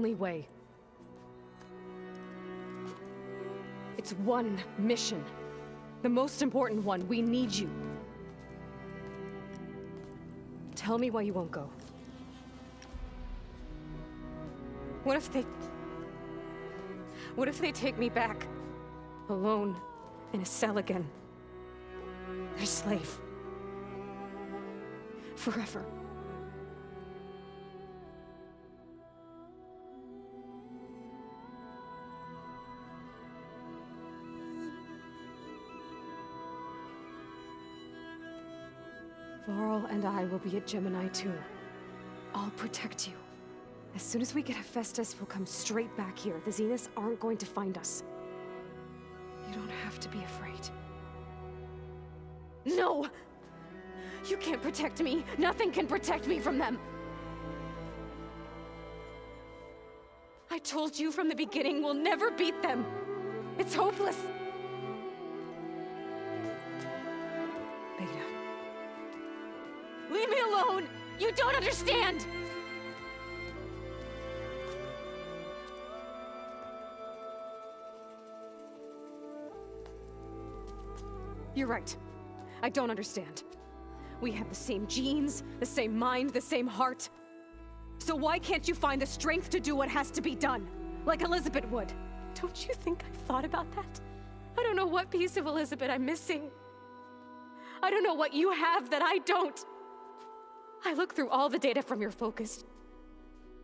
only way. It's one mission. The most important one. We need you. Tell me why you won't go. What if they take me back? Alone, in a cell again. Their slave. Forever. Laurel and I will be at Gemini too. I'll protect you. As soon as we get Hephaestus, we'll come straight back here. The Zeniths aren't going to find us. You don't have to be afraid. No! You can't protect me. Nothing can protect me from them. I told you from the beginning, we'll never beat them. It's hopeless. Beta. Leave me alone! You don't understand! You're right. I don't understand. We have the same genes, the same mind, the same heart. So why can't you find the strength to do what has to be done? Like Elizabeth would. Don't you think I've thought about that? I don't know what piece of Elizabeth I'm missing. I don't know what you have that I don't. I look through all the data from your focus.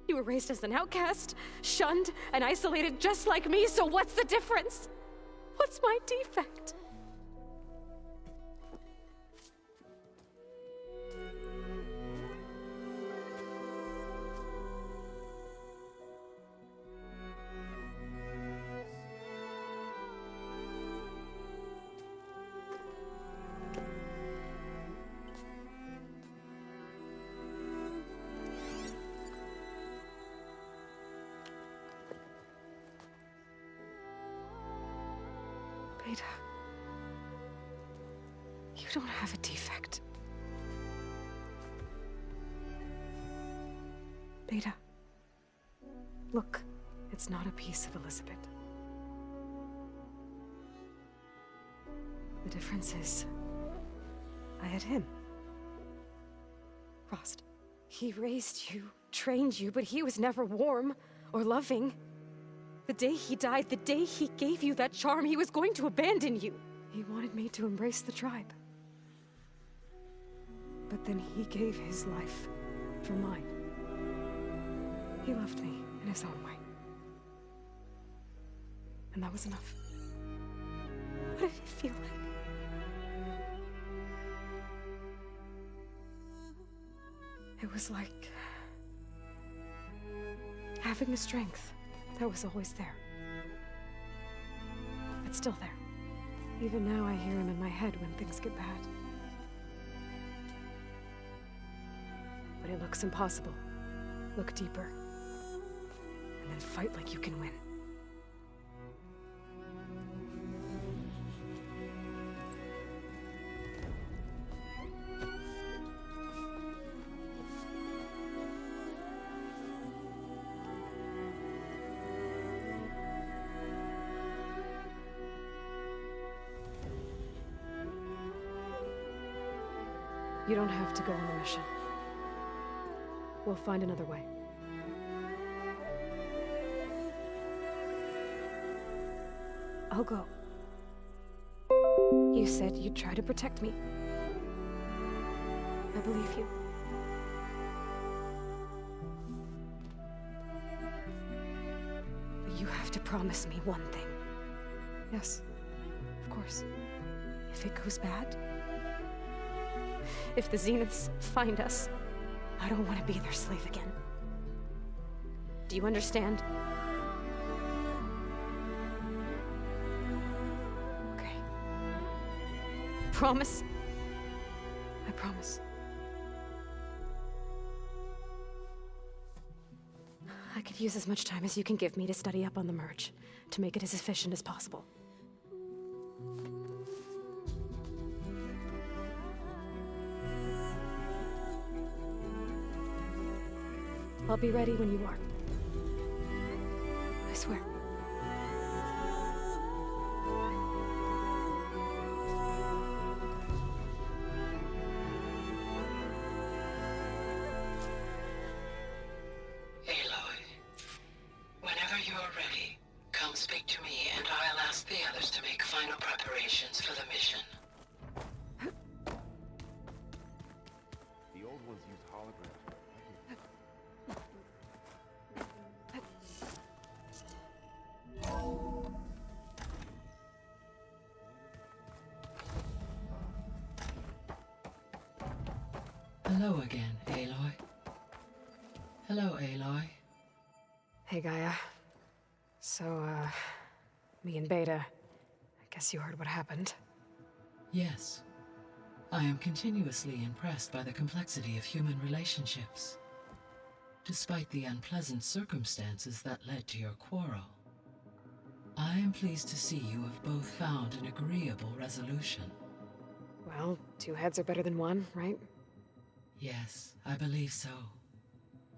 You were raised as an outcast, shunned, and isolated just like me, so what's the difference? What's my defect? Beta, you don't have a defect. Beta, look, it's not a piece of Elizabeth. The difference is, I had him. Frost. He raised you, trained you, but he was never warm or loving. The day he died, the day he gave you that charm, he was going to abandon you. He wanted me to embrace the tribe. But then he gave his life for mine. He loved me in his own way. And that was enough. What did it feel like? It was like having the strength that was always there. It's still there. Even now I hear him in my head when things get bad. But it looks impossible. Look deeper. And then fight like you can win. You don't have to go on the mission. We'll find another way. I'll go. You said you'd try to protect me. I believe you. But you have to promise me one thing. Yes, of course. If it goes bad, if the Zeniths find us, I don't want to be their slave again. Do you understand? Okay. Promise? I promise. I could use as much time as you can give me to study up on the merge, to make it as efficient as possible. I'll be ready when you are. swear. Aloy, whenever you're ready, come speak to me and I'll ask the others to make final preparations for the mission. The old ones used holograms. Hello again, Aloy. Hello, Aloy. Hey, Gaia. So, me and Beta, I guess you heard what happened. Yes. I am continuously impressed by the complexity of human relationships. Despite the unpleasant circumstances that led to your quarrel, I am pleased to see you have both found an agreeable resolution. Well, two heads are better than one, right? Yes, I believe so.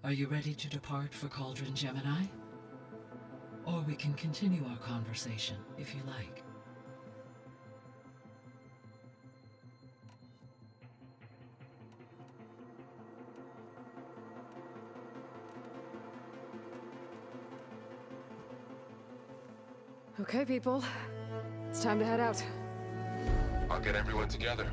Are you ready to depart for Cauldron Gemini? Or we can continue our conversation, if you like. Okay, people. It's time to head out. I'll get everyone together.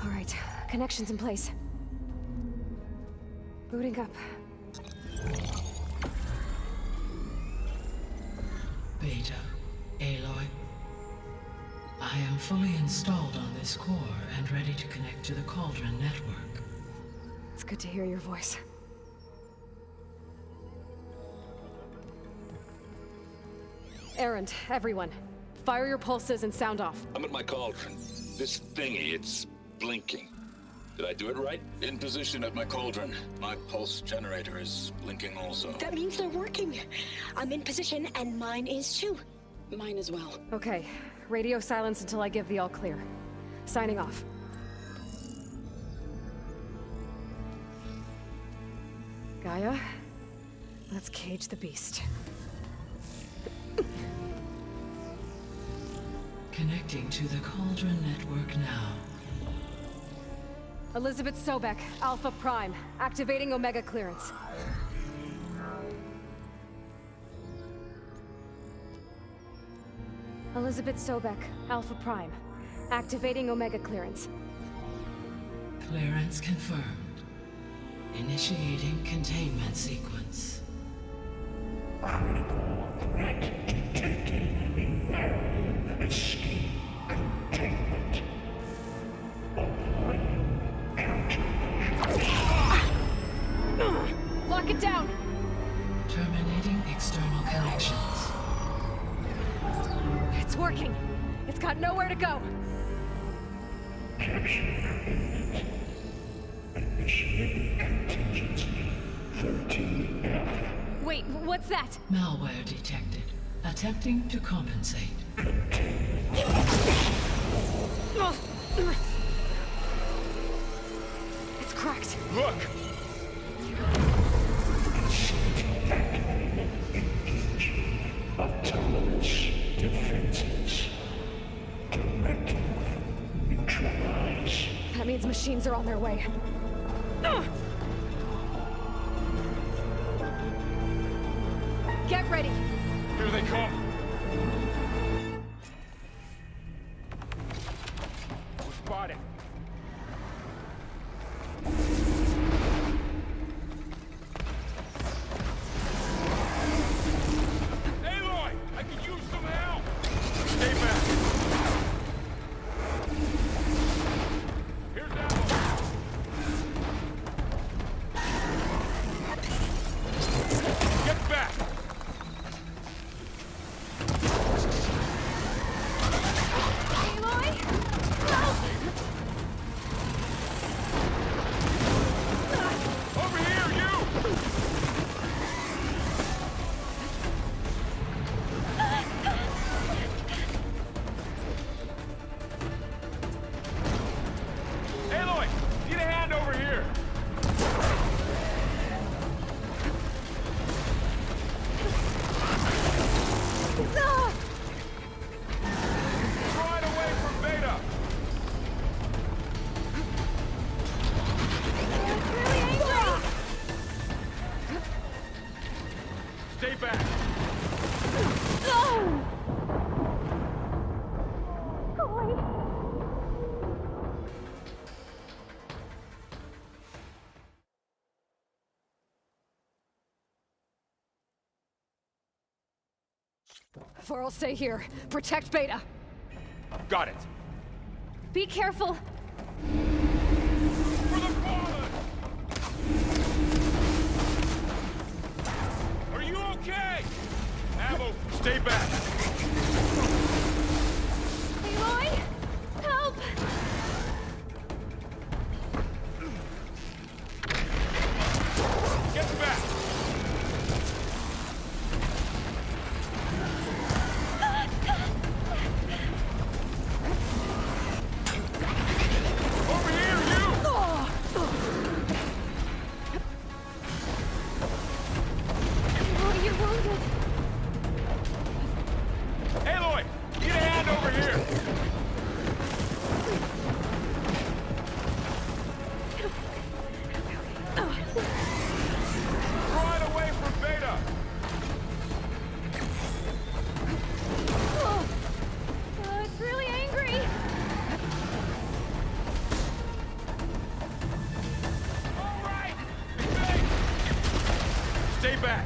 All right, connections in place. Booting up. Beta, Aloy. I am fully installed on this core and ready to connect to the Cauldron network. It's good to hear your voice. Errand, everyone. Fire your pulses and sound off. I'm at my cauldron. This thingy, it's blinking. Did I do it right? In position at my cauldron. My pulse generator is blinking also. That means they're working. I'm in position and mine is too. Mine as well. Okay, radio silence until I give the all clear. Signing off. Gaia, let's cage the beast. Connecting to the Cauldron network now. Elizabeth Sobek, Alpha Prime, activating Omega clearance. Elizabeth Sobek, Alpha Prime, activating Omega clearance. Clearance confirmed. Initiating containment sequence. Critical threat detected in narrative escape containment. Applying countermeasures. Lock it down! Terminating external connections. It's working. It's got nowhere to go. Capture imminent. Initiating contingency 13F. Wait, what's that? Malware detected. Attempting to compensate. It's cracked. Look! Facility activated. Engaging. Blade's machines are on their way. Get ready! Here they come. We're spotted. Aloy! I could use some help! Stay back! Here's ammo! Get back! Aloy! Help! Over here, you! Aloy! Need a hand over here! Ah! Right away from Beta! Really angry! Stay back! No! I'll stay here. Protect Beta. Got it! Be careful. For the fallen! Are you okay? Ammo, stay back! Aloy! Help! Get back! Over here, you! Aloy, you're wounded. Aloy! Need a hand over here! Right away from Beta! It's really angry. All right! Stay! Stay back!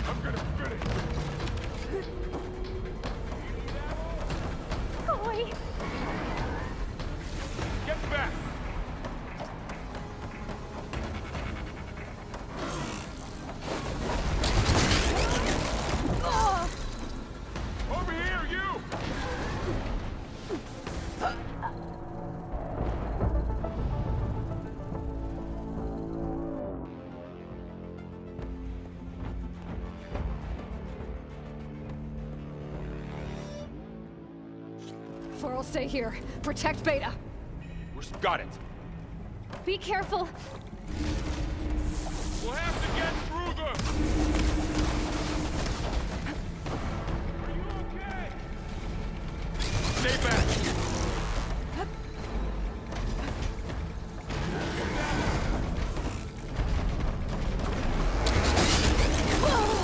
I'm gonna finish! Aloy! Get back! Oh! Over here, you! I'll stay here. Protect Beta. Got it! Be careful. We'll have to get through them! Are you okay? Stay back!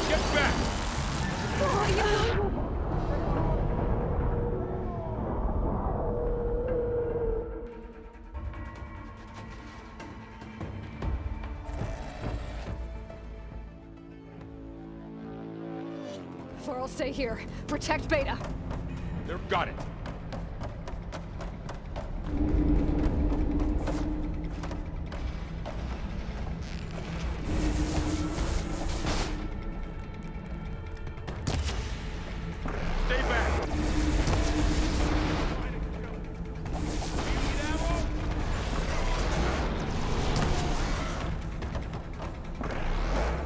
Get back! Oh, you. I'll stay here. Protect Beta. Got it! Stay back! Need ammo?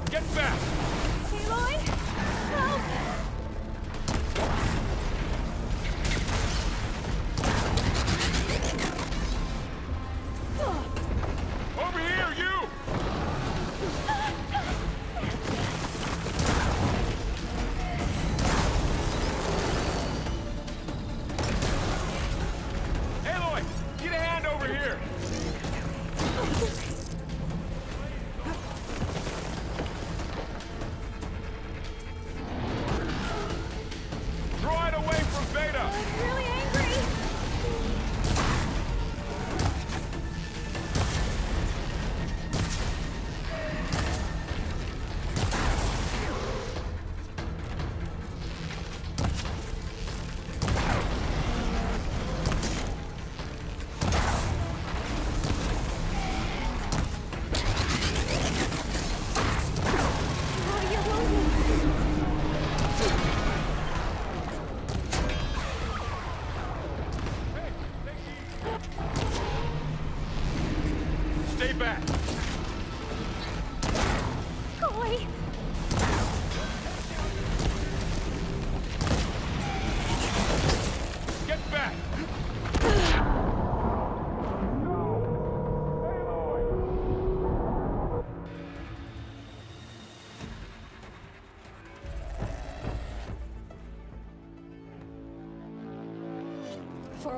Get back! Aloy! Help! Over here, you!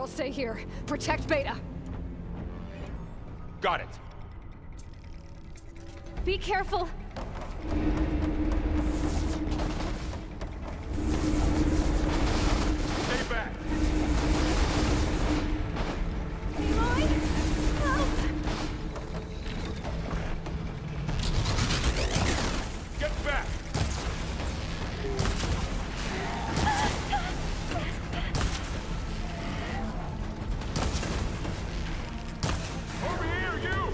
I'll stay here. Protect Beta. Got it. Be careful. Stay back. Aloy? Help! Get back. Over here, you!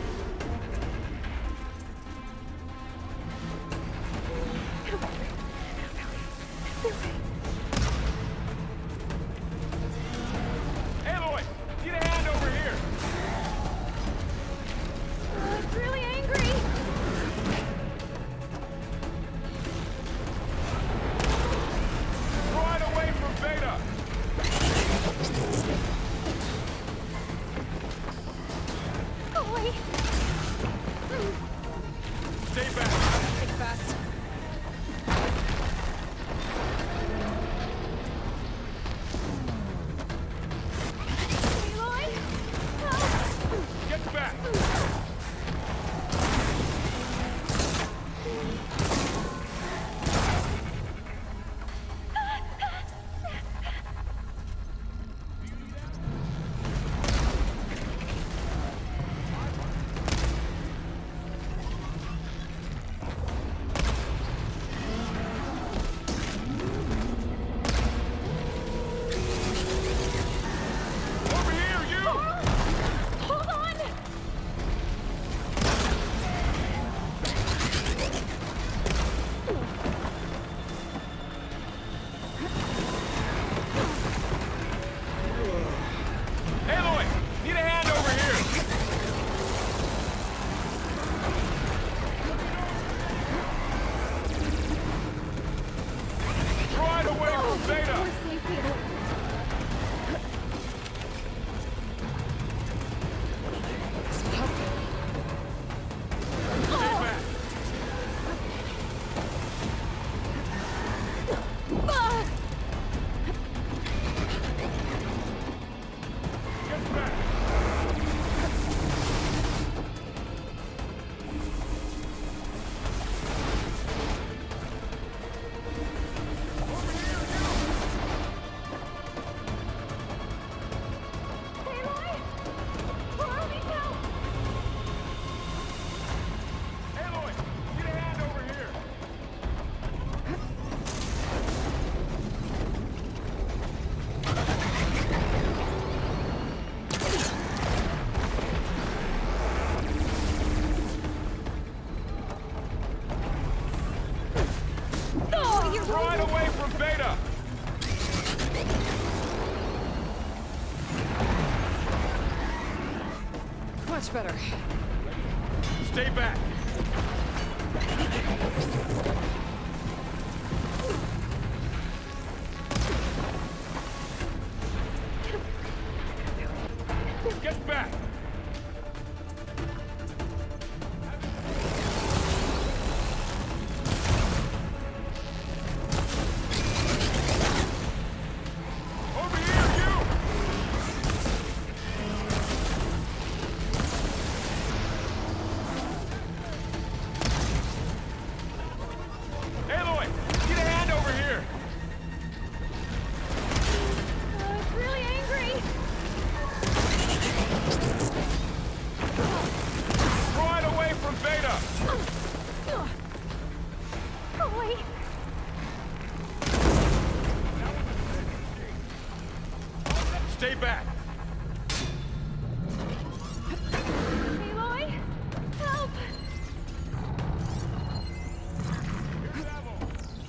Aloy, need a hand over here. It's really angry. Throw it away from Beta. Aloy! Stay back. Think fast. Aloy? Help! Get back. Over here, you! Hold on! Aloy, need a hand over here. Throw it away from Beta. We're safe, Aloy. Stay back. Ah! Get back. Aloy? Aloy, help! Aloy, need a hand over here. Oh, you're Throw it away from Beta. much better. Stay back. Get back. Over here, you! Aloy, get a hand over here. It's really angry. Throw it away from Beta. Oh, wait. Stay back. Aloy? Help!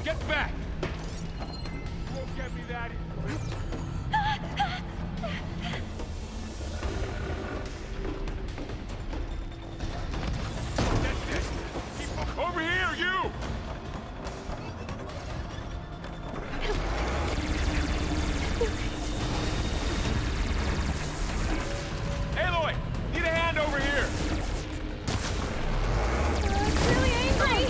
Get back. You won't get me that easy. That's it. Keep over here, you! Aloy, need a hand over here. It's really angry.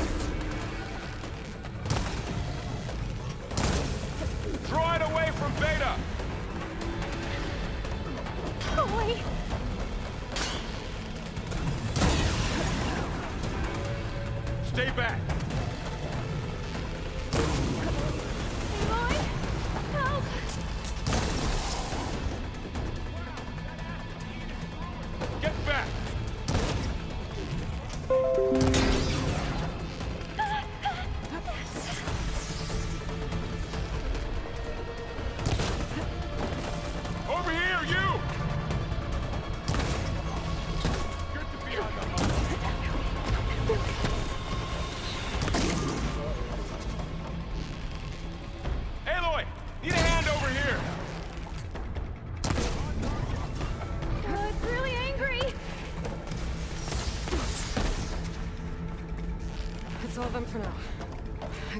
Throw it away from Beta.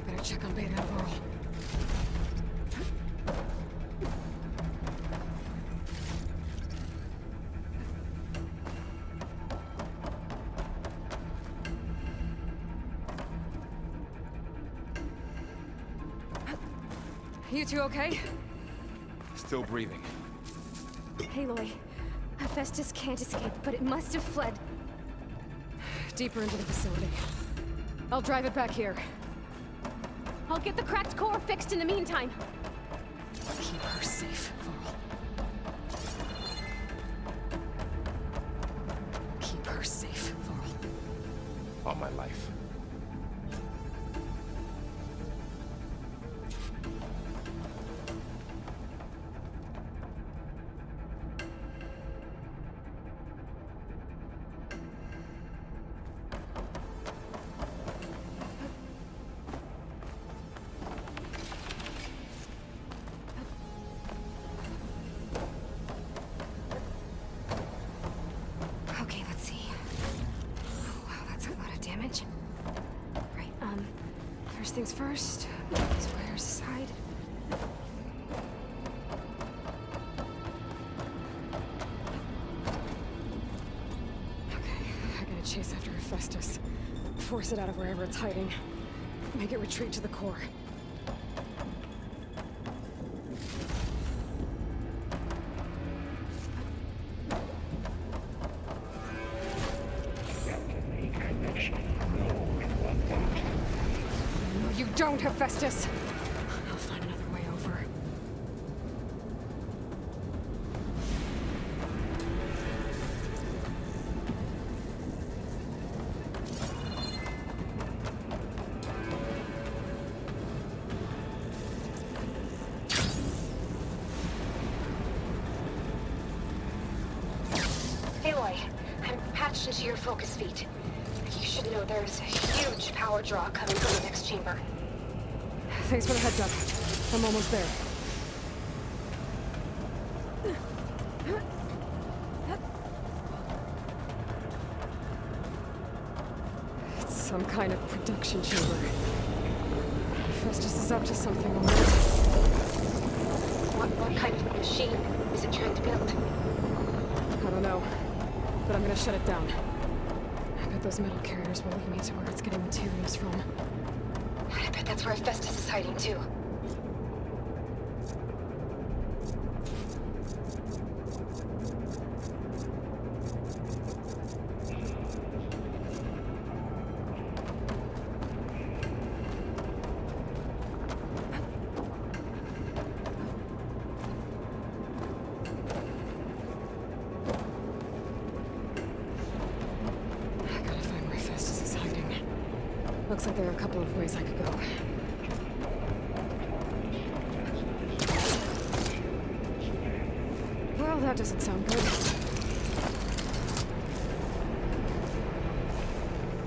I better check on Beta and Varl. You two okay? Still breathing. Aloy, Hephaestus can't escape, but it must have fled deeper into the facility. I'll drive it back here. I'll get the cracked core fixed in the meantime. Keep her safe, Varl. Keep her safe, Varl. On my life. Okay, let's see. Oh, wow, that's a lot of damage. Right, first things first, move these wires aside. Okay, I gotta chase after Hephaestus. Force it out of wherever it's hiding. Make it retreat to the core. No, you don't, Hephaestus! I'll find another way over. Aloy, I'm patched into your focus feed. You should know there's a huge power draw coming from the next chamber. Thanks for the heads up. I'm almost there. It's some kind of production chamber. Hephaestus is up to something already. What kind of machine is it trying to build? I don't know, but I'm gonna shut it down. I bet those metal carriers will lead me to where it's getting materials from. I bet that's where Hephaestus is hiding too. I gotta find where Hephaestus is hiding. Looks like there are a couple of ways I could go. Well, that doesn't sound good.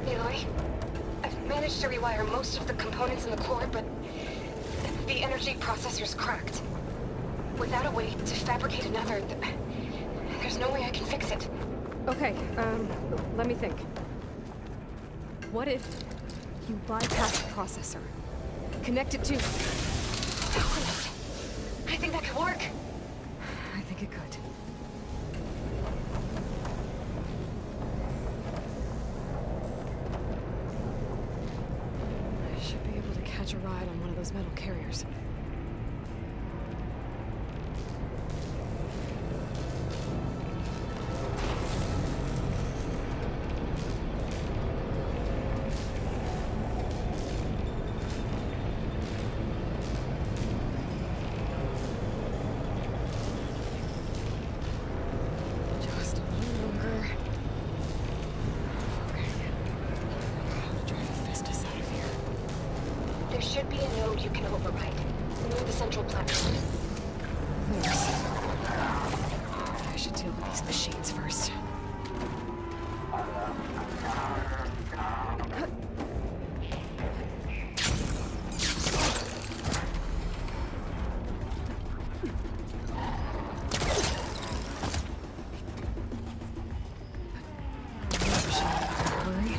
Aloy, I've managed to rewire most of the components in the core, but the energy processor's cracked. Without a way to fabricate another, there's no way I can fix it. Okay, let me think. What if you bypass the processor? Connect it to... I think that could work. I think it could. I should be able to catch a ride on one of those metal carriers. Just a little longer. Okay. How to drive Hephaestus out of here. There should be a node you can override near the central platform. Thanks. I should deal with these machines first. Hurry.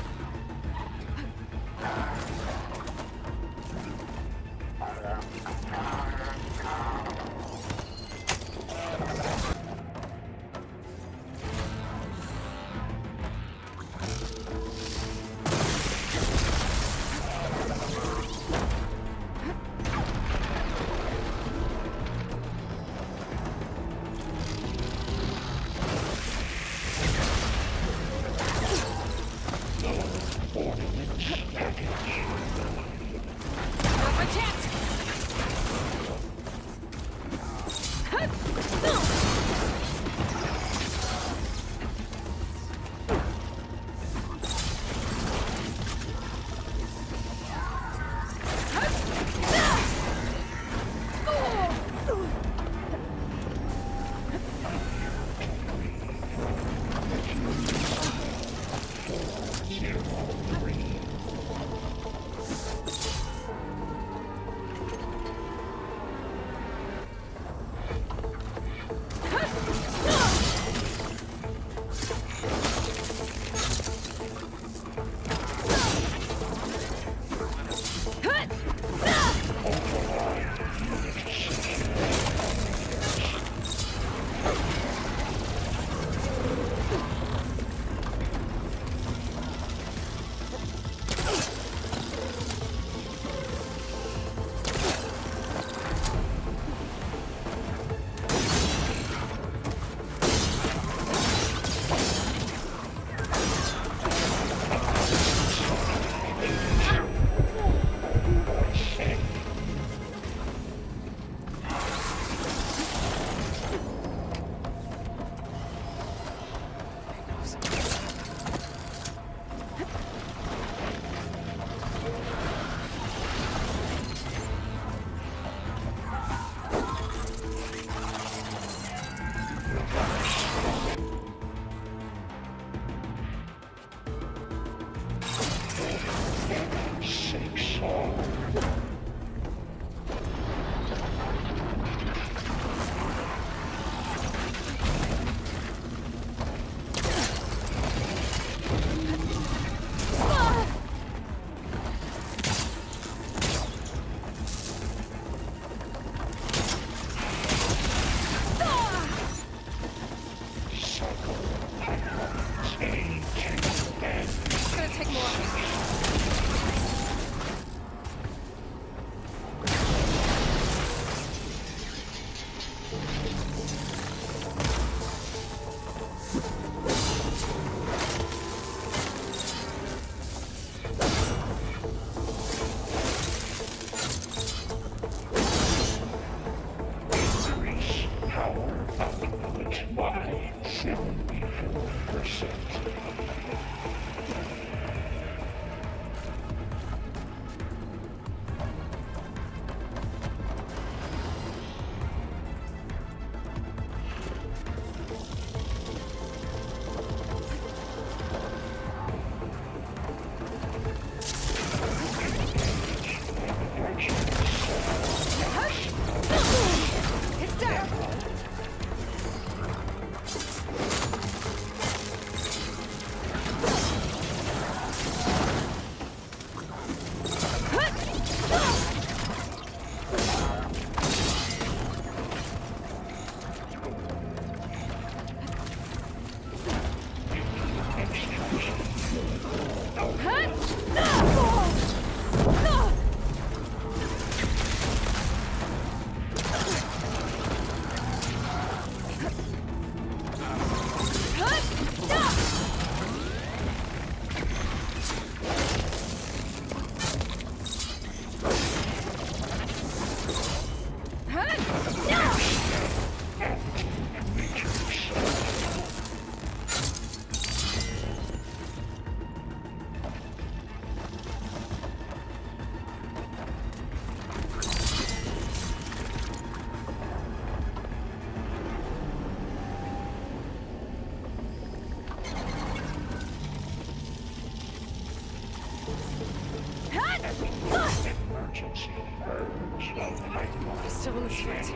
Still in this fight.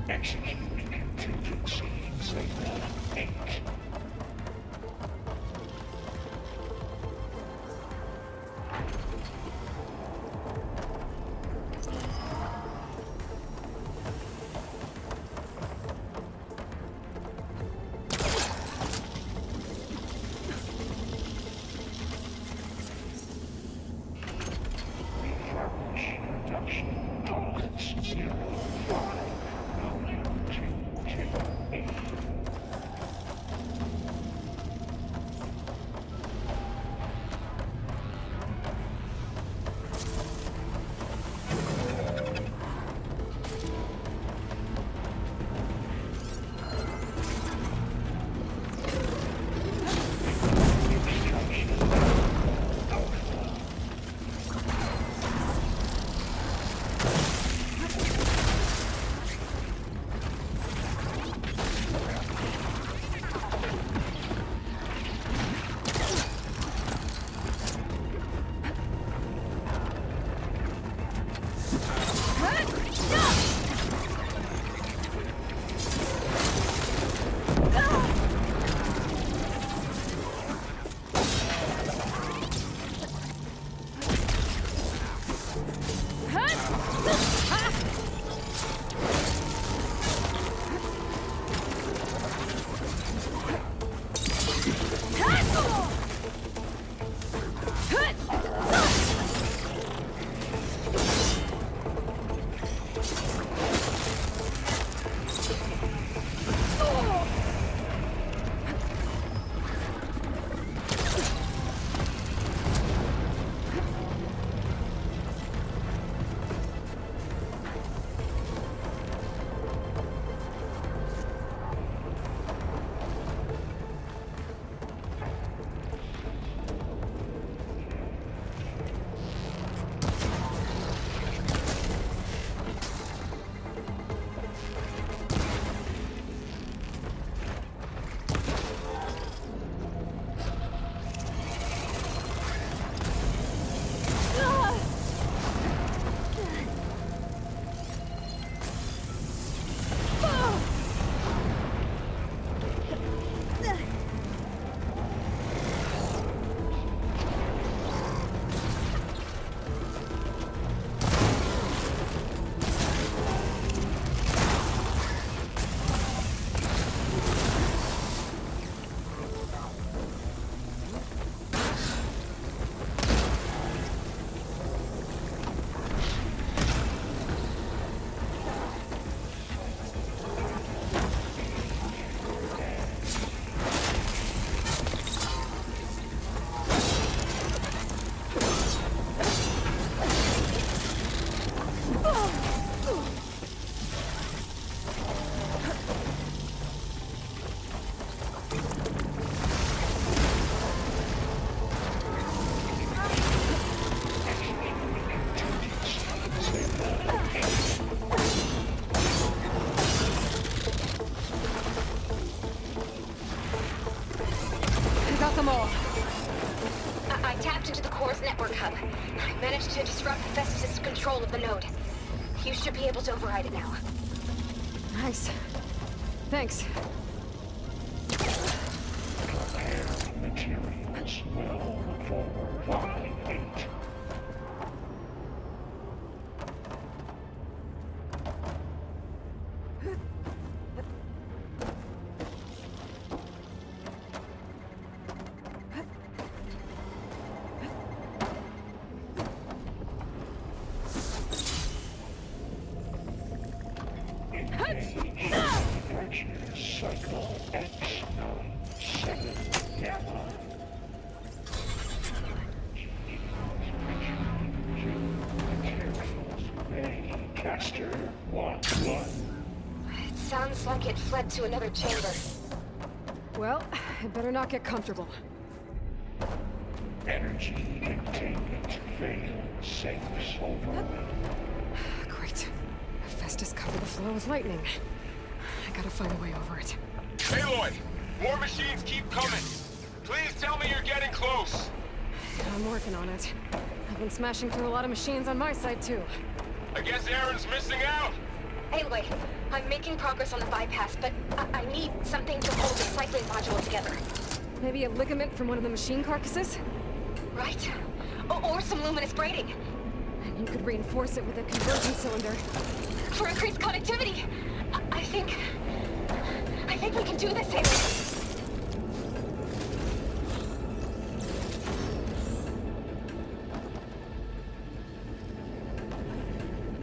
Execute contingency signal 8. Refurbish production tolerance 0.5. I tapped into the core's network hub. I managed to disrupt Festus' control of the node. You should be able to override it now. Nice. Thanks. Prepare materials well for Y8. Cycle X97 Gamma. Materials ready. Caster 1-1. It sounds like it fled to another chamber. Well, I better not get comfortable. Energy containment failed. Safes over. Great. Festus covered the flow with lightning. I gotta find a way over it. Aloy! More machines keep coming! Please tell me you're getting close! I'm working on it. I've been smashing through a lot of machines on my side, too. I guess Aaron's missing out! Anyway, I'm making progress on the bypass, but I need something to hold the cycling module together. Maybe a ligament from one of the machine carcasses? Right? Or some luminous braiding. And you could reinforce it with a conversion cylinder. For increased connectivity! I think we can do this, Aloy.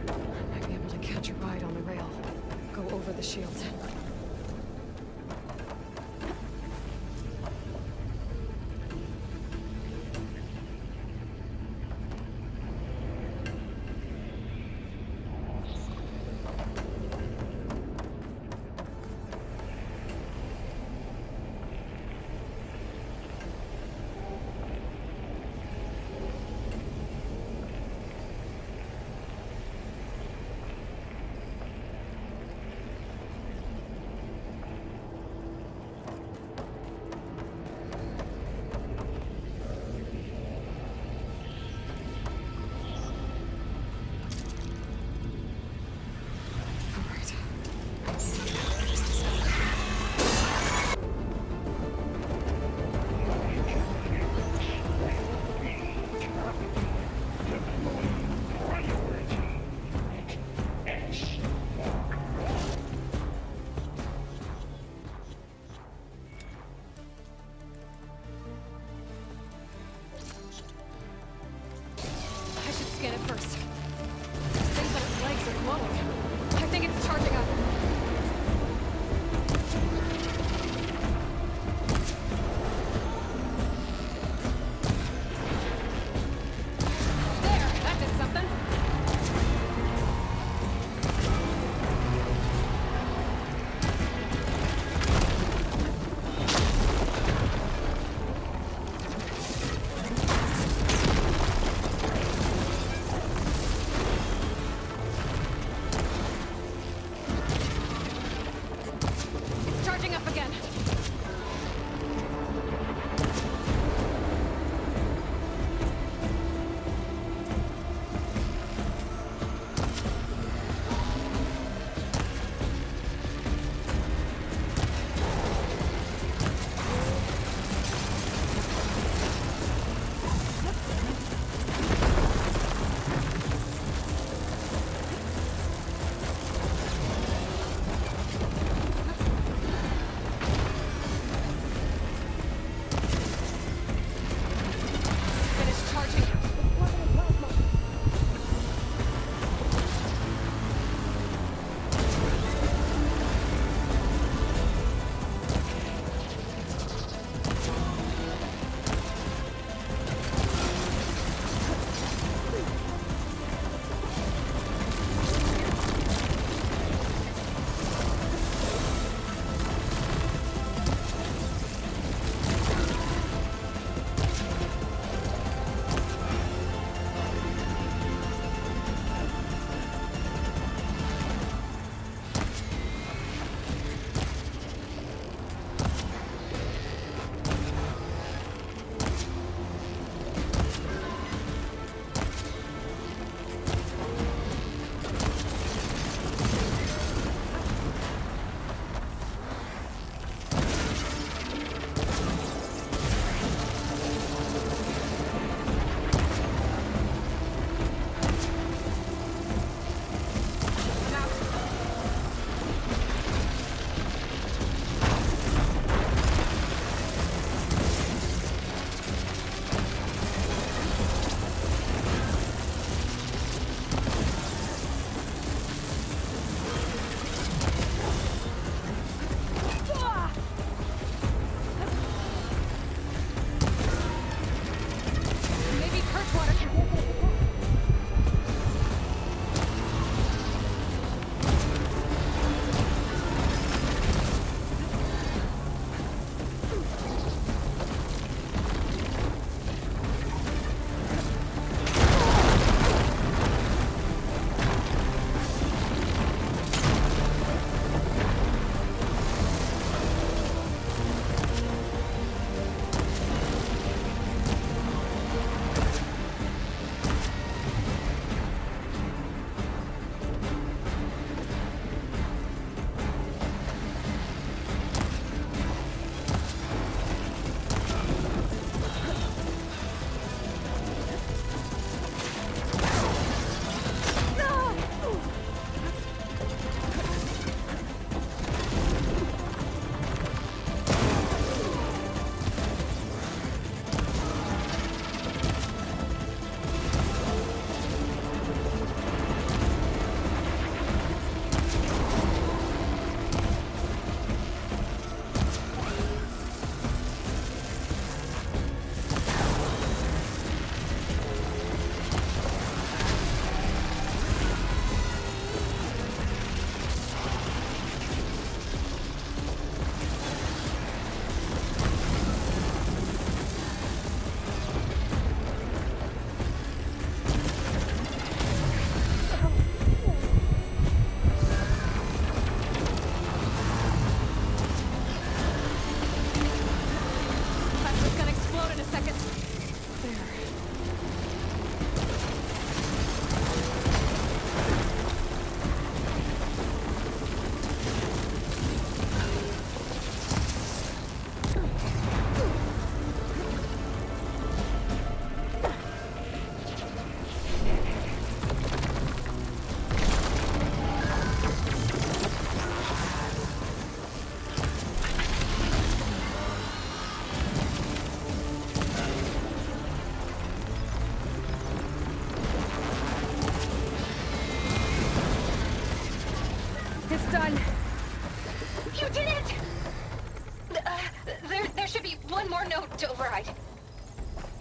I might be able to catch a ride on the rail. Go over the shield.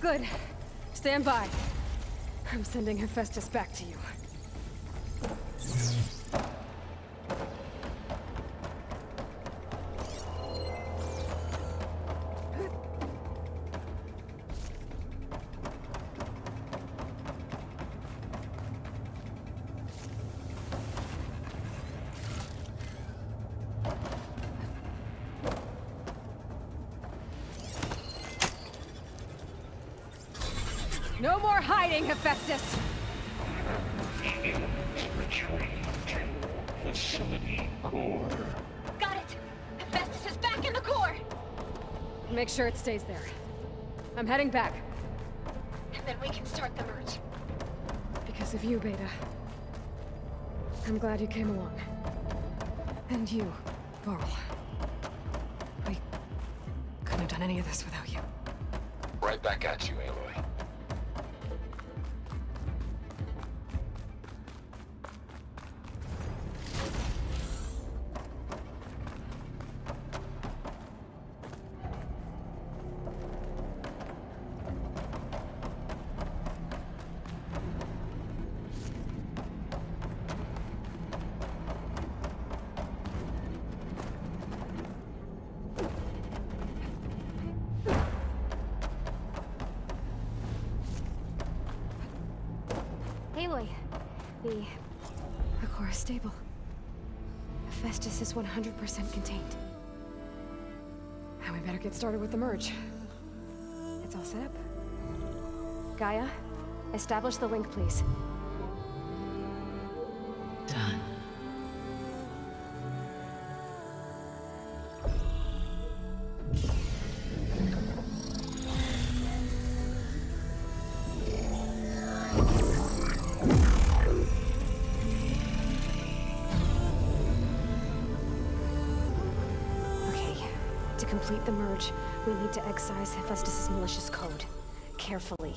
Good. Stand by. I'm sending Hephaestus back to you. No more hiding, Hephaestus! Retreat to facility core. Got it! Hephaestus is back in the core! Make sure it stays there. I'm heading back. And then we can start the merge. Because of you, Beta. I'm glad you came along. And you, Varl. We couldn't have done any of this without you. Right back at you, Aloy. Aloy, the core is stable. Hephaestus is 100% contained. And we better get started with the merge. It's all set up. Gaia, establish the link, please. Done. To complete the merge, we need to excise Hephaestus' malicious code. Carefully.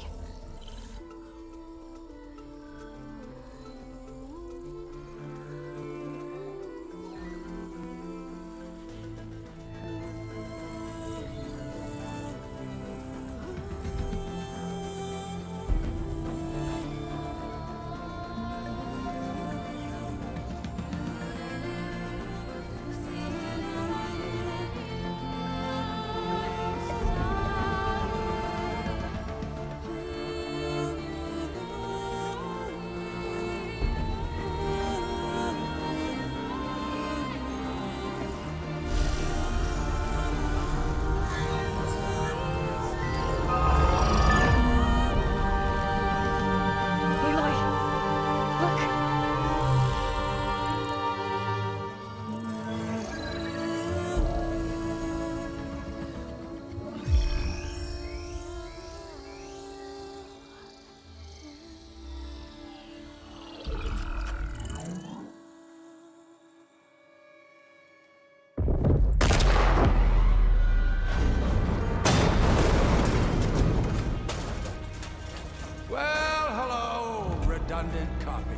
Redundant copy.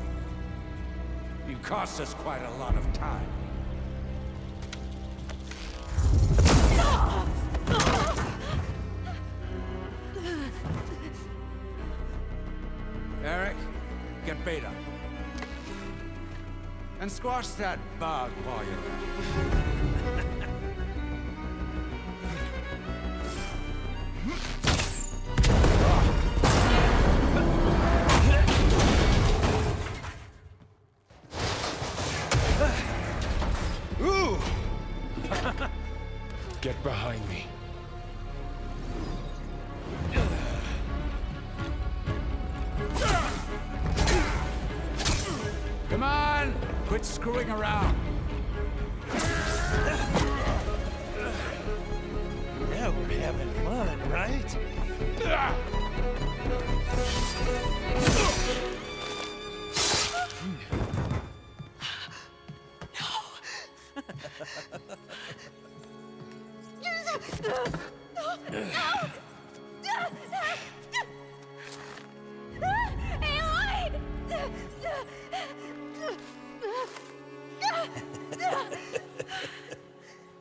You cost us quite a lot of time. Eric, get Beta. And squash that bug while you're at it. Get behind me. Come on! Quit screwing around. Now we're having fun, right?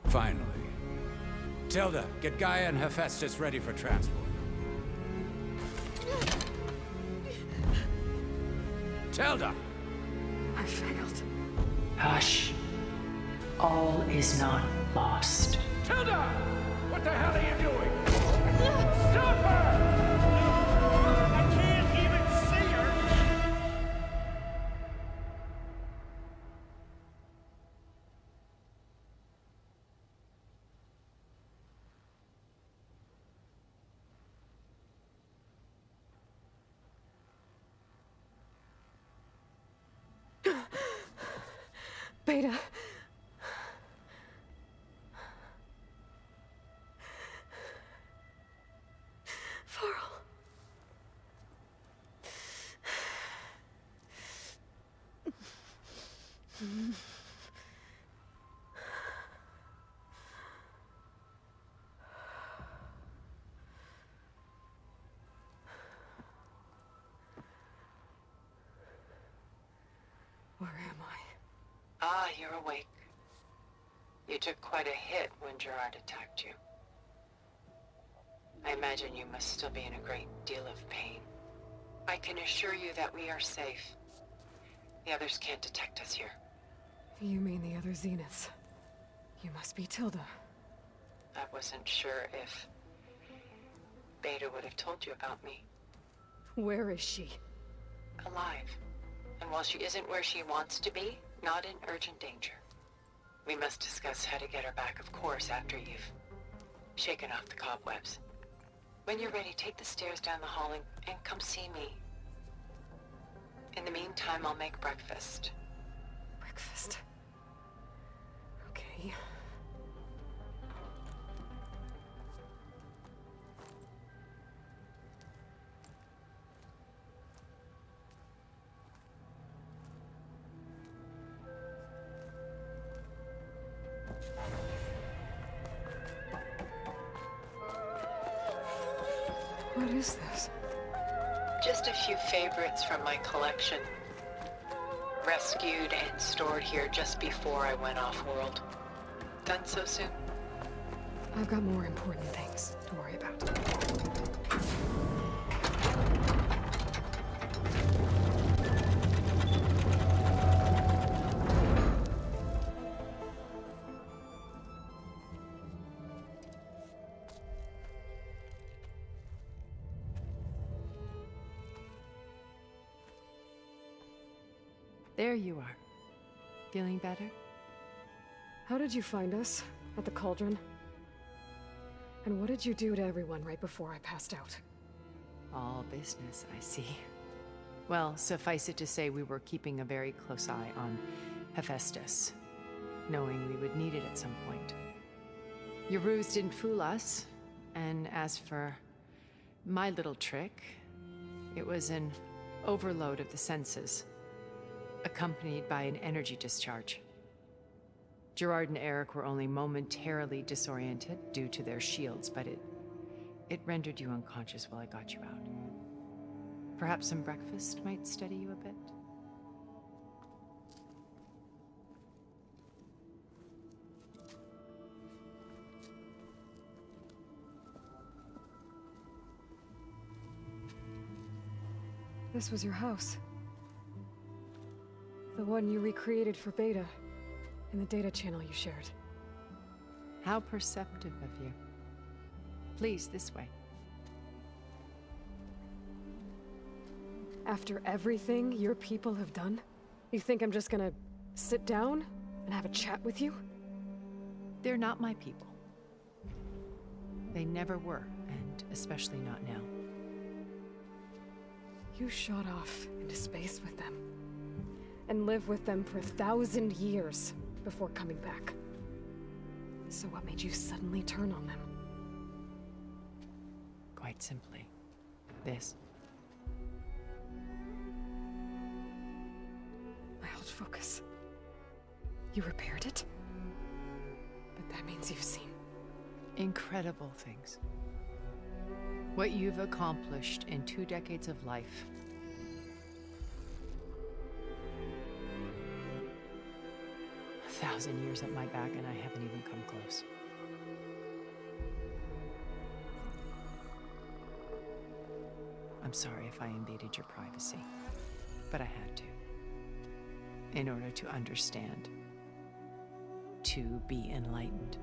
Finally. Tilda, get Gaia and Hephaestus ready for transport. Tilda! I failed. Hush. All is not lost. Tilda! What the hell are you doing? Stop her! I can't even see her! Beta. Varl. Where am I? Ah, you're awake. You took quite a hit when Gerard attacked you. I imagine you must still be in a great deal of pain. I can assure you that we are safe. The others can't detect us here. You mean the other Zeniths? You must be Tilda. I wasn't sure if Beta would have told you about me. Where is she? Alive. And while she isn't where she wants to be, not in urgent danger. We must discuss how to get her back, of course, after you've shaken off the cobwebs. When you're ready, take the stairs down the hall and come see me. In the meantime, I'll make breakfast. Breakfast. Okay. What is this? Just a few favorites from my collection. Rescued and stored here just before I went off-world. Done so soon? I've got more important things to worry about. There you are. Feeling better? How did you find us? At the cauldron? And what did you do to everyone right before I passed out? All business, I see. Well, suffice it to say we were keeping a very close eye on Hephaestus, knowing we would need it at some point. Your ruse didn't fool us, and as for my little trick, it was an overload of the senses, accompanied by an energy discharge. Gerard and Eric were only momentarily disoriented due to their shields, but it rendered you unconscious while I got you out. Perhaps some breakfast might steady you a bit? This was your house. The one you recreated for Beta, in the data channel you shared. How perceptive of you. Please, this way. After everything your people have done, you think I'm just gonna sit down and have a chat with you? They're not my people. They never were, and especially not now. You shot off into space with them, and lived with them for 1,000 years before coming back. So what made you suddenly turn on them? Quite simply, this. My old focus. You repaired it? But that means you've seen incredible things. What you've accomplished in 2 decades of life. A 1,000 years at my back and I haven't even come close. I'm sorry if I invaded your privacy. But I had to. In order to understand. To be enlightened.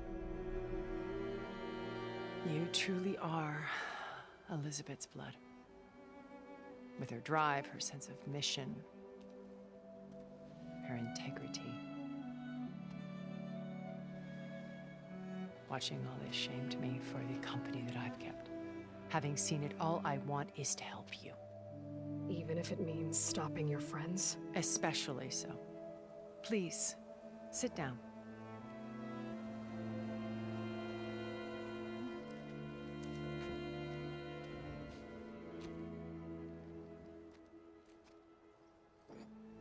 You truly are Elizabeth's blood. With her drive, her sense of mission, her integrity. Watching all this shamed me for the company that I've kept. Having seen it, all I want is to help you. Even if it means stopping your friends? Especially so. Please, sit down.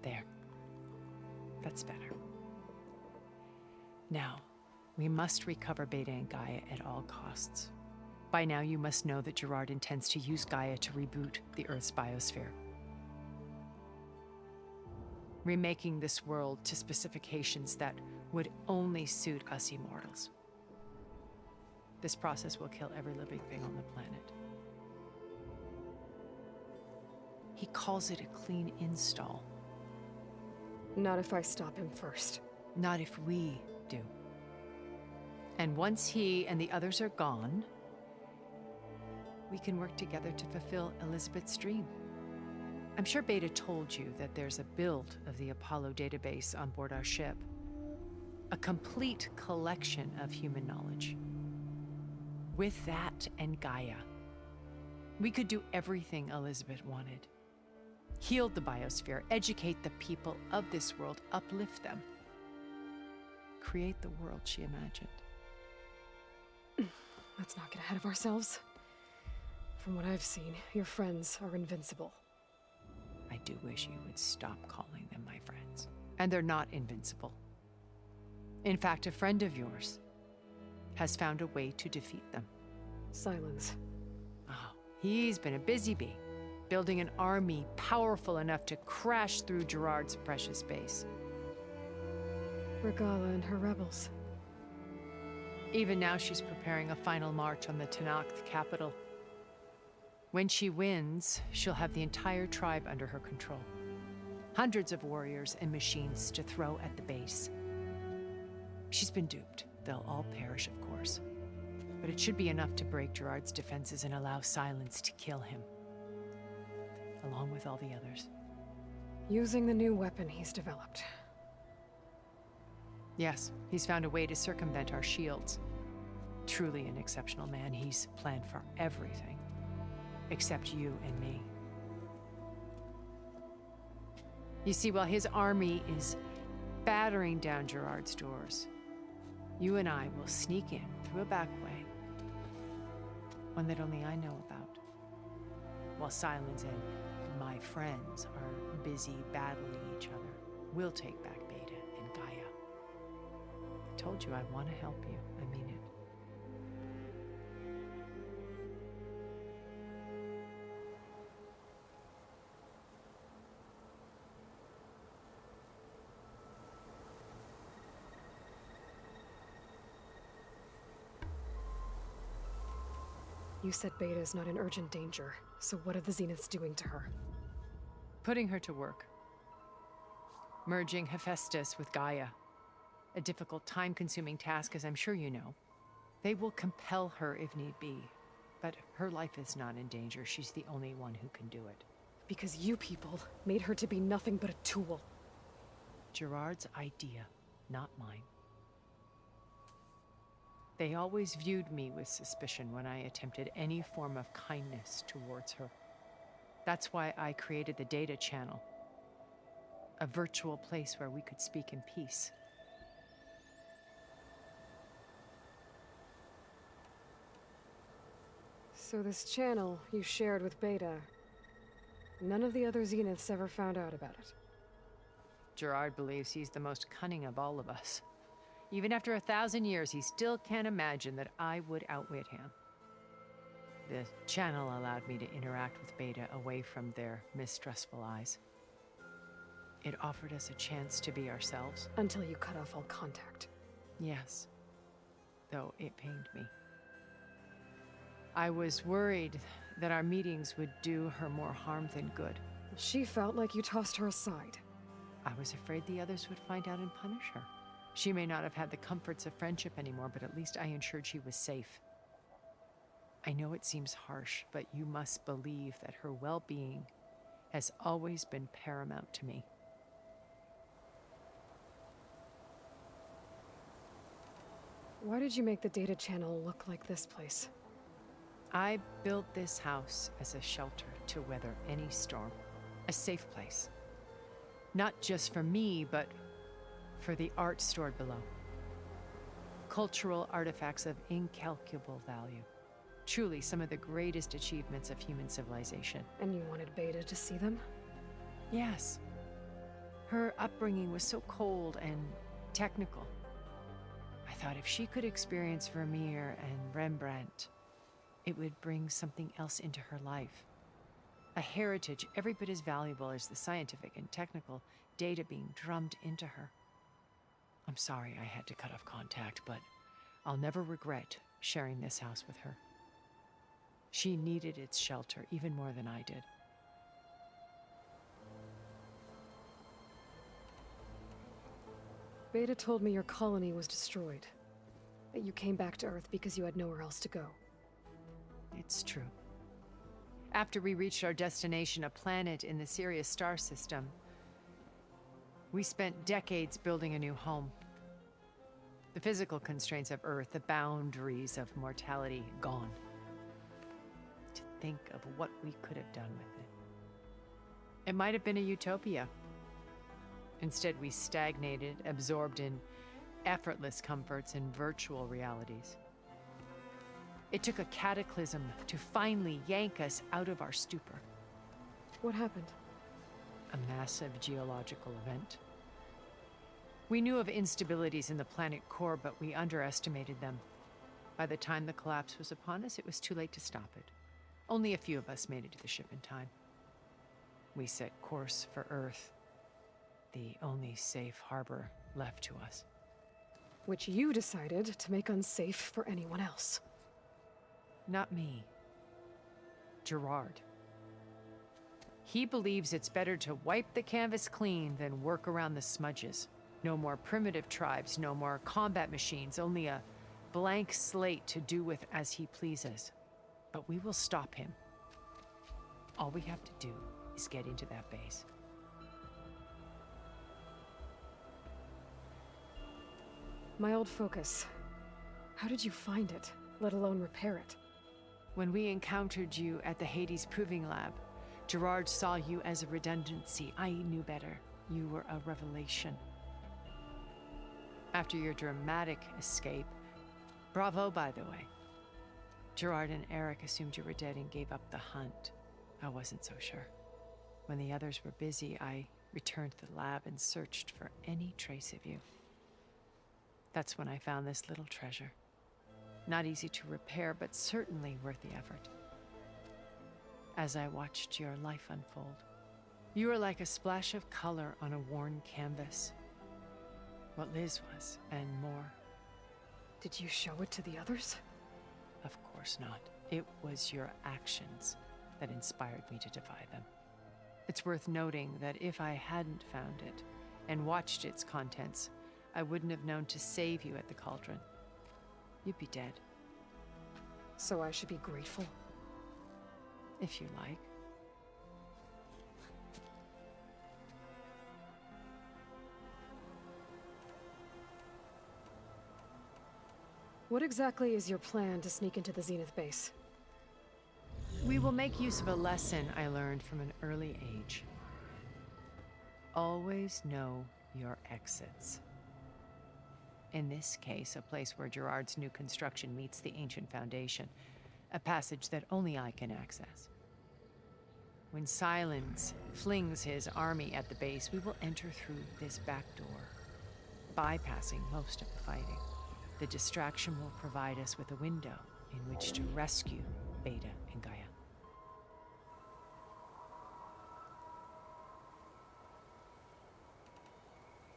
There. That's better. Now, we must recover Beta and Gaia at all costs. By now, you must know that Gerard intends to use Gaia to reboot the Earth's biosphere. Remaking this world to specifications that would only suit us immortals. This process will kill every living thing on the planet. He calls it a clean install. Not if I stop him first. Not if we do. And once he and the others are gone, we can work together to fulfill Elizabeth's dream. I'm sure Beta told you that there's a build of the Apollo database on board our ship. A complete collection of human knowledge. With that and Gaia, we could do everything Elizabeth wanted. Heal the biosphere, educate the people of this world, uplift them. Create the world she imagined. Let's not get ahead of ourselves. From what I've seen, your friends are invincible. I do wish you would stop calling them my friends. And they're not invincible. In fact, a friend of yours has found a way to defeat them. Silence. Oh, he's been a busy bee, building an army powerful enough to crash through Gerard's precious base. Regala and her rebels. Even now, she's preparing a final march on the Tenakth capital. When she wins, she'll have the entire tribe under her control. Hundreds of warriors and machines to throw at the base. She's been duped. They'll all perish, of course. But it should be enough to break Gerard's defenses and allow Silence to kill him. Along with all the others. Using the new weapon he's developed. Yes, he's found a way to circumvent our shields. Truly an exceptional man. He's planned for everything. Except you and me. You see, while his army is battering down Gerard's doors, you and I will sneak in through a back way. One that only I know about. While Silence and my friends are busy battling each other, we'll take back Beta and Gaia. I told you I want to help you. I mean it. You said Beta is not in urgent danger, so what are the Zeniths doing to her? Putting her to work. Merging Hephaestus with Gaia. A difficult, time-consuming task, as I'm sure you know. They will compel her if need be, but her life is not in danger. She's the only one who can do it. Because you people made her to be nothing but a tool. Gerard's idea, not mine. They always viewed me with suspicion when I attempted any form of kindness towards her. That's why I created the data channel. A virtual place where we could speak in peace. So this channel you shared with Beta, none of the other Zeniths ever found out about it? Gerard believes he's the most cunning of all of us. Even after 1,000 years, he still can't imagine that I would outwit him. The channel allowed me to interact with Beta away from their mistrustful eyes. It offered us a chance to be ourselves. Until you cut off all contact. Yes, though it pained me. I was worried that our meetings would do her more harm than good. She felt like you tossed her aside. I was afraid the others would find out and punish her. She may not have had the comforts of friendship anymore, but at least I ensured she was safe. I know it seems harsh, but you must believe that her well-being has always been paramount to me. Why did you make the data channel look like this place? I built this house as a shelter to weather any storm. A safe place. Not just for me, but for the art stored below. Cultural artifacts of incalculable value. Truly some of the greatest achievements of human civilization. And you wanted Beta to see them? Yes. Her upbringing was so cold and technical. I thought if she could experience Vermeer and Rembrandt, it would bring something else into her life. A heritage every bit as valuable as the scientific and technical data being drummed into her. I'm sorry I had to cut off contact, but I'll never regret sharing this house with her. She needed its shelter even more than I did. Beta told me your colony was destroyed. That you came back to Earth because you had nowhere else to go. It's true. After we reached our destination, a planet in the Sirius star system, we spent decades building a new home. The physical constraints of Earth, the boundaries of mortality, gone. To think of what we could have done with it. It might have been a utopia. Instead, we stagnated, absorbed in effortless comforts and virtual realities. It took a cataclysm to finally yank us out of our stupor. What happened? A massive geological event. We knew of instabilities in the planet core, but we underestimated them. By the time the collapse was upon us, it was too late to stop it. Only a few of us made it to the ship in time. We set course for Earth, the only safe harbor left to us. Which you decided to make unsafe for anyone else. Not me. Gerard. He believes it's better to wipe the canvas clean than work around the smudges. No more primitive tribes, no more combat machines, only a blank slate to do with as he pleases. But we will stop him. All we have to do is get into that base. My old focus. How did you find it, let alone repair it? When we encountered you at the Hades Proving Lab, Gerard saw you as a redundancy. I knew better. You were a revelation. After your dramatic escape, bravo, by the way. Gerard and Eric assumed you were dead and gave up the hunt. I wasn't so sure. When the others were busy, I returned to the lab and searched for any trace of you. That's when I found this little treasure. Not easy to repair, but certainly worth the effort. As I watched your life unfold, you were like a splash of color on a worn canvas. What Liz was, and more. Did you show it to the others? Of course not. It was your actions that inspired me to defy them. It's worth noting that if I hadn't found it and watched its contents, I wouldn't have known to save you at the cauldron. You'd be dead. So I should be grateful? If you like. What exactly is your plan to sneak into the Zenith base? We will make use of a lesson I learned from an early age. Always know your exits. In this case, a place where Gerard's new construction meets the ancient foundation, a passage that only I can access. When Silence flings his army at the base, we will enter through this back door, bypassing most of the fighting. The distraction will provide us with a window in which to rescue Beta and Gaia.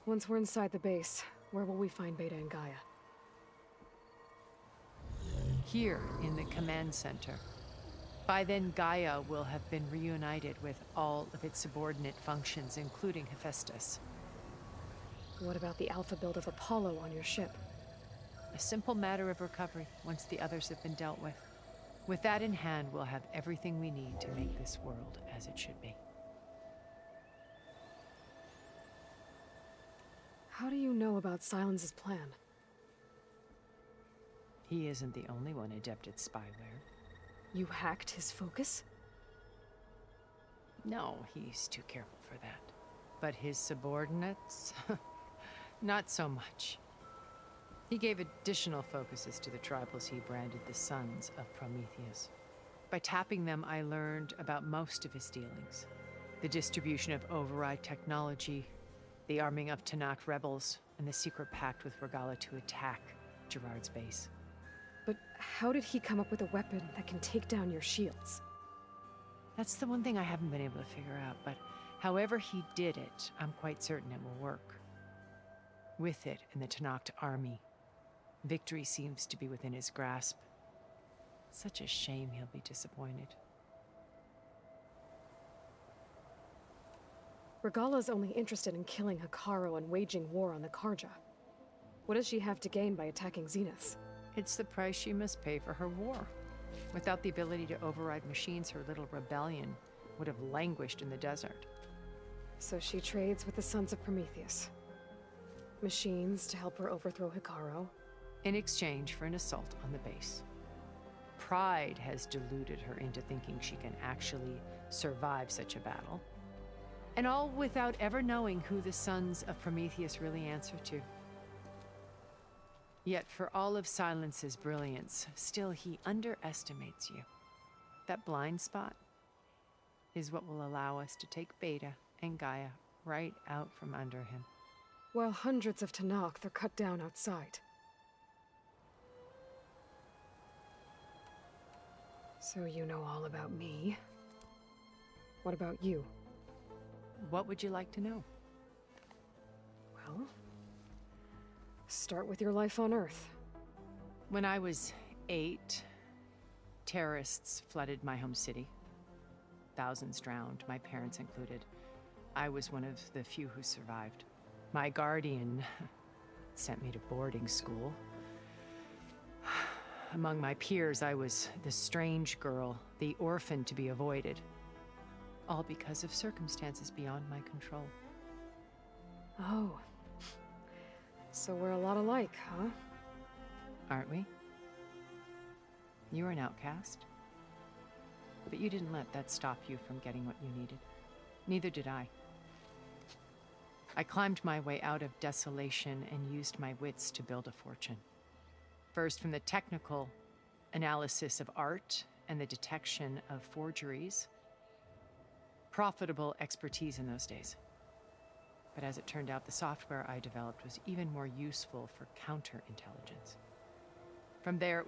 Once we're inside the base, where will we find Beta and Gaia? Here in the command center. By then, Gaia will have been reunited with all of its subordinate functions, including Hephaestus. What about the alpha build of Apollo on your ship? A simple matter of recovery once the others have been dealt with. With that in hand, we'll have everything we need to make this world as it should be. How do you know about Silence's plan? He isn't the only one adept at spyware. You hacked his focus? No, he's too careful for that. But his subordinates? Not so much. He gave additional focuses to the tribals he branded the Sons of Prometheus. By tapping them, I learned about most of his dealings. The distribution of override technology, the arming of Tanakh rebels, and the secret pact with Regala to attack Gerard's base. But how did he come up with a weapon that can take down your shields? That's the one thing I haven't been able to figure out, but however he did it, I'm quite certain it will work. With it and the Tanakh army, victory seems to be within his grasp. Such a shame he'll be disappointed. Regala's only interested in killing Hekarro and waging war on the Karja. What does she have to gain by attacking Zenith? It's the price she must pay for her war. Without the ability to override machines, her little rebellion would have languished in the desert. So she trades with the Sons of Prometheus. Machines to help her overthrow Hekarro. In exchange for an assault on the base. Pride has deluded her into thinking she can actually survive such a battle. And all without ever knowing who the Sons of Prometheus really answer to. Yet for all of Silence's brilliance, still he underestimates you. That blind spot is what will allow us to take Beta and Gaia right out from under him. While hundreds of Tanakh are cut down outside. So you know all about me. What about you? What would you like to know? Well, start with your life on Earth. When I was 8, terrorists flooded my home city. Thousands drowned, my parents included. I was one of the few who survived. My guardian sent me to boarding school. Among my peers, I was the strange girl, the orphan to be avoided. All because of circumstances beyond my control. Oh. So we're a lot alike, huh? Aren't we? You were an outcast. But you didn't let that stop you from getting what you needed. Neither did I. I climbed my way out of desolation and used my wits to build a fortune. First from the technical analysis of art and the detection of forgeries. Profitable expertise in those days. But as it turned out, the software I developed was even more useful for counterintelligence. From there,